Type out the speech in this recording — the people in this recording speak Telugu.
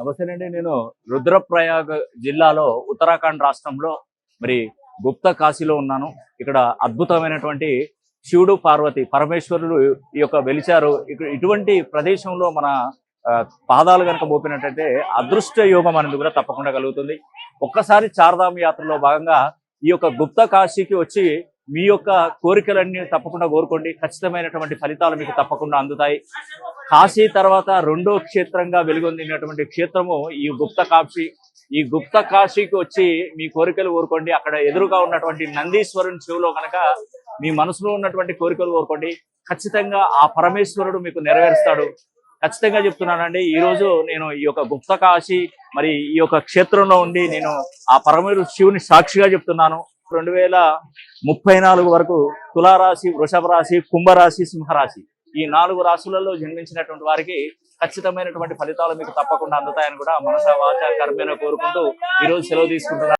నమస్తేనండి. నేను రుద్రప్రయాగ్ జిల్లాలో ఉత్తరాఖండ్ రాష్ట్రంలో మరి గుప్త కాశీలో ఉన్నాను. ఇక్కడ అద్భుతమైనటువంటి శివుడు పార్వతి పరమేశ్వరుడు ఈ యొక్క వెలిచారు. ఇక్కడ ఇటువంటి ప్రదేశంలో మన పాదాలు కనుక మోపినట్టయితే అదృష్ట యోగం అనేది కూడా తప్పకుండా కలుగుతుంది. ఒక్కసారి చార్ధామ్ యాత్రలో భాగంగా ఈ యొక్క గుప్త కాశీకి వచ్చి మీ యొక్క కోరికలన్నీ తప్పకుండా కోరుకోండి. ఖచ్చితమైనటువంటి ఫలితాలు మీకు తప్పకుండా అందుతాయి. కాశీ తర్వాత రెండో క్షేత్రంగా వెలుగొందినటువంటి క్షేత్రము ఈ గుప్త కాశీ. ఈ గుప్త కాశీకి వచ్చి మీ కోరికలు కోరుకోండి. అక్కడ ఎదురుగా ఉన్నటువంటి నందీశ్వరుని చెవులో కనుక మీ మనసులో ఉన్నటువంటి కోరికలు కోరుకోండి. ఖచ్చితంగా ఆ పరమేశ్వరుడు మీకు నెరవేరుస్తాడు. ఖచ్చితంగా చెప్తున్నానండి. ఈ రోజు నేను ఈ యొక్క గుప్త కాశీ మరి ఈ యొక్క క్షేత్రంలో ఉండి నేను ఆ పరమేశ్వరుడు శివుని సాక్షిగా చెప్తున్నాను. 2034 వరకు తులారాశి, వృషభ రాశి, కుంభరాశి, సింహరాశి ఈ 4 రాశులలో జన్మించినటువంటి వారికి ఖచ్చితమైనటువంటి ఫలితాలు మీకు తప్పకుండా అందుతాయని కూడా మనసా వాచా కర్మేన కోరుకుంటూ ఈ రోజు సెలవు తీసుకుంటున్నాను.